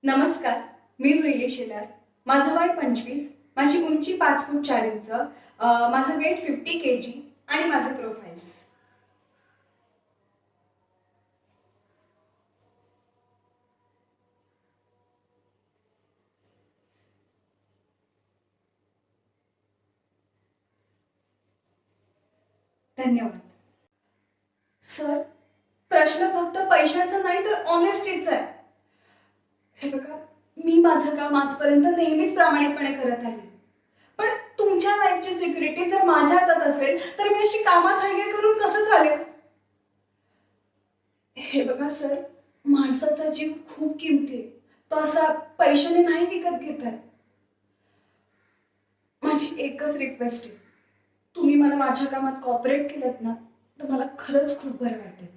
नमस्कार, मी जुईली शेलार. माझं वय 25, माझी उंची 5 फूट 4 इंच, माझं वेट 50 kg आणि माझे प्रोफाईल्स. धन्यवाद. सर, प्रश्न फक्त पैशाचा नाही तर ऑनेस्टीचा आहे. हे बघा, मी माझं काम आजपर्यंत नेहमीच प्रामाणिकपणे करत आले. पण तुमच्या लाईफची सिक्युरिटी जर माझ्या हातात असेल तर मी अशी कामात हायगे करून कसं चालेल? हे बघा सर, माणसाचा जीव खूप किमती आहे. तो असा पैशाने नाही विकत घेता येत. माझी एकच रिक्वेस्ट आहे, तुम्ही मला माझ्या कामात कॉपरेट केलं ना तर मला खरंच खूप बरं वाटेल.